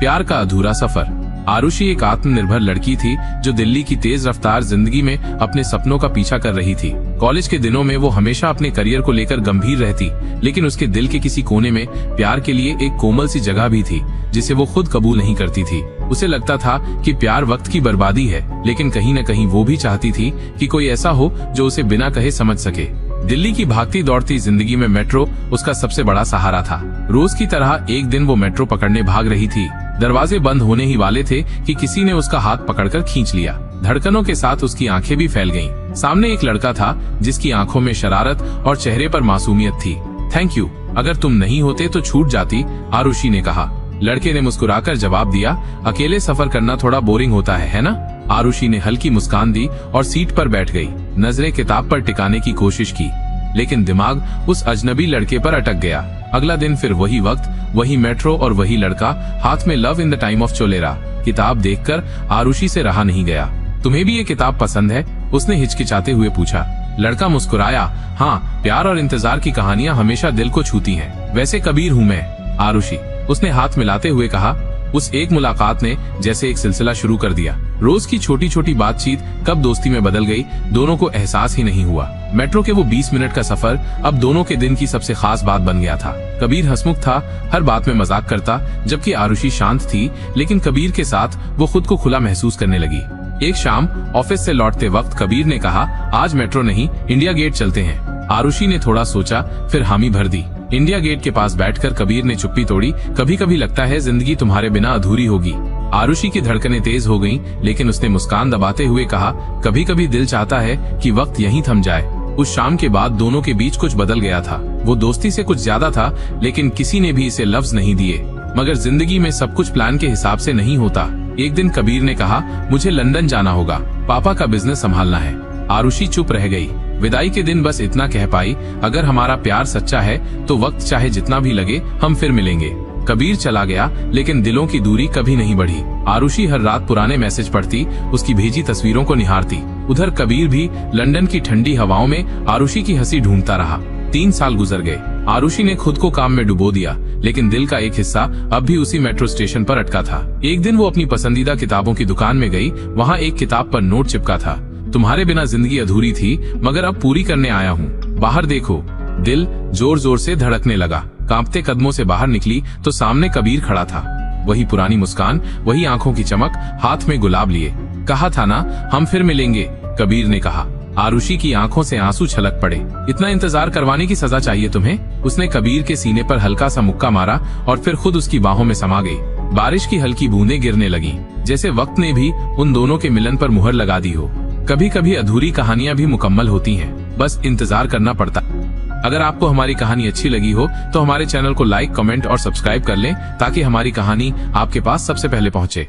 प्यार का अधूरा सफर। आरुषि एक आत्मनिर्भर लड़की थी जो दिल्ली की तेज रफ्तार जिंदगी में अपने सपनों का पीछा कर रही थी। कॉलेज के दिनों में वो हमेशा अपने करियर को लेकर गंभीर रहती, लेकिन उसके दिल के किसी कोने में प्यार के लिए एक कोमल सी जगह भी थी जिसे वो खुद कबूल नहीं करती थी। उसे लगता था कि प्यार वक्त की बर्बादी है, लेकिन कहीं न कहीं वो भी चाहती थी कि कोई ऐसा हो जो उसे बिना कहे समझ सके। दिल्ली की भागती दौड़ती जिंदगी में मेट्रो उसका सबसे बड़ा सहारा था। रोज की तरह एक दिन वो मेट्रो पकड़ने भाग रही थी। दरवाजे बंद होने ही वाले थे कि किसी ने उसका हाथ पकड़कर खींच लिया। धड़कनों के साथ उसकी आंखें भी फैल गईं। सामने एक लड़का था जिसकी आंखों में शरारत और चेहरे पर मासूमियत थी। थैंक यू, अगर तुम नहीं होते तो छूट जाती, आरुषि ने कहा। लड़के ने मुस्कुराकर जवाब दिया, अकेले सफर करना थोड़ा बोरिंग होता है ना? आरुषि ने हल्की मुस्कान दी और सीट पर बैठ गई। नजरें किताब पर टिकाने की कोशिश की, लेकिन दिमाग उस अजनबी लड़के पर अटक गया। अगला दिन फिर वही वक्त, वही मेट्रो और वही लड़का, हाथ में love in the time of cholera. किताब देखकर आरुषि से रहा नहीं गया। तुम्हें भी ये किताब पसंद है? उसने हिचकिचाते हुए पूछा। लड़का मुस्कुराया, हाँ, प्यार और इंतजार की कहानियां हमेशा दिल को छूती हैं। वैसे कबीर हूँ मैं, आरुषि, उसने हाथ मिलाते हुए कहा। उस एक मुलाकात ने जैसे एक सिलसिला शुरू कर दिया। रोज की छोटी छोटी बातचीत कब दोस्ती में बदल गई, दोनों को एहसास ही नहीं हुआ। मेट्रो के वो 20 मिनट का सफर अब दोनों के दिन की सबसे खास बात बन गया था। कबीर हंसमुख था, हर बात में मजाक करता, जबकि आरुषि शांत थी, लेकिन कबीर के साथ वो खुद को खुला महसूस करने लगी। एक शाम ऑफिस से लौटते वक्त कबीर ने कहा, आज मेट्रो नहीं, इंडिया गेट चलते हैं। आरुषि ने थोड़ा सोचा, फिर हामी भर दी। इंडिया गेट के पास बैठकर कबीर ने चुप्पी तोड़ी। कभी कभी लगता है जिंदगी तुम्हारे बिना अधूरी होगी। आरुषि की धड़कनें तेज हो गईं, लेकिन उसने मुस्कान दबाते हुए कहा, कभी कभी दिल चाहता है कि वक्त यहीं थम जाए। उस शाम के बाद दोनों के बीच कुछ बदल गया था। वो दोस्ती से कुछ ज्यादा था, लेकिन किसी ने भी इसे लफ्ज नहीं दिए। मगर जिंदगी में सब कुछ प्लान के हिसाब से नहीं होता। एक दिन कबीर ने कहा, मुझे लंदन जाना होगा, पापा का बिजनेस संभालना है। आरुषि चुप रह गई। विदाई के दिन बस इतना कह पाई, अगर हमारा प्यार सच्चा है तो वक्त चाहे जितना भी लगे हम फिर मिलेंगे। कबीर चला गया, लेकिन दिलों की दूरी कभी नहीं बढ़ी। आरुषि हर रात पुराने मैसेज पढ़ती, उसकी भेजी तस्वीरों को निहारती। उधर कबीर भी लंदन की ठंडी हवाओं में आरुषि की हंसी ढूंढता रहा। 3 साल गुजर गए। आरुषि ने खुद को काम में डुबो दिया, लेकिन दिल का एक हिस्सा अब भी उसी मेट्रो स्टेशन पर अटका था। एक दिन वो अपनी पसंदीदा किताबों की दुकान में गई। वहाँ एक किताब पर नोट चिपका था, तुम्हारे बिना जिंदगी अधूरी थी, मगर अब पूरी करने आया हूँ। बाहर देखो। दिल जोर जोर से धड़कने लगा। कांपते कदमों से बाहर निकली तो सामने कबीर खड़ा था। वही पुरानी मुस्कान, वही आंखों की चमक, हाथ में गुलाब लिए। कहा था ना हम फिर मिलेंगे, कबीर ने कहा। आरुषि की आंखों से आंसू छलक पड़े। इतना इंतजार करवाने की सजा चाहिए तुम्हें? उसने कबीर के सीने पर हल्का सा मुक्का मारा और फिर खुद उसकी बाहों में समा गई। बारिश की हल्की बूंदें गिरने लगी, जैसे वक्त ने भी उन दोनों के मिलन पर मुहर लगा दी हो। कभी कभी अधूरी कहानियां भी मुकम्मल होती हैं, बस इंतजार करना पड़ता। अगर आपको हमारी कहानी अच्छी लगी हो तो हमारे चैनल को लाइक, कमेंट और सब्सक्राइब कर लें, ताकि हमारी कहानी आपके पास सबसे पहले पहुंचे।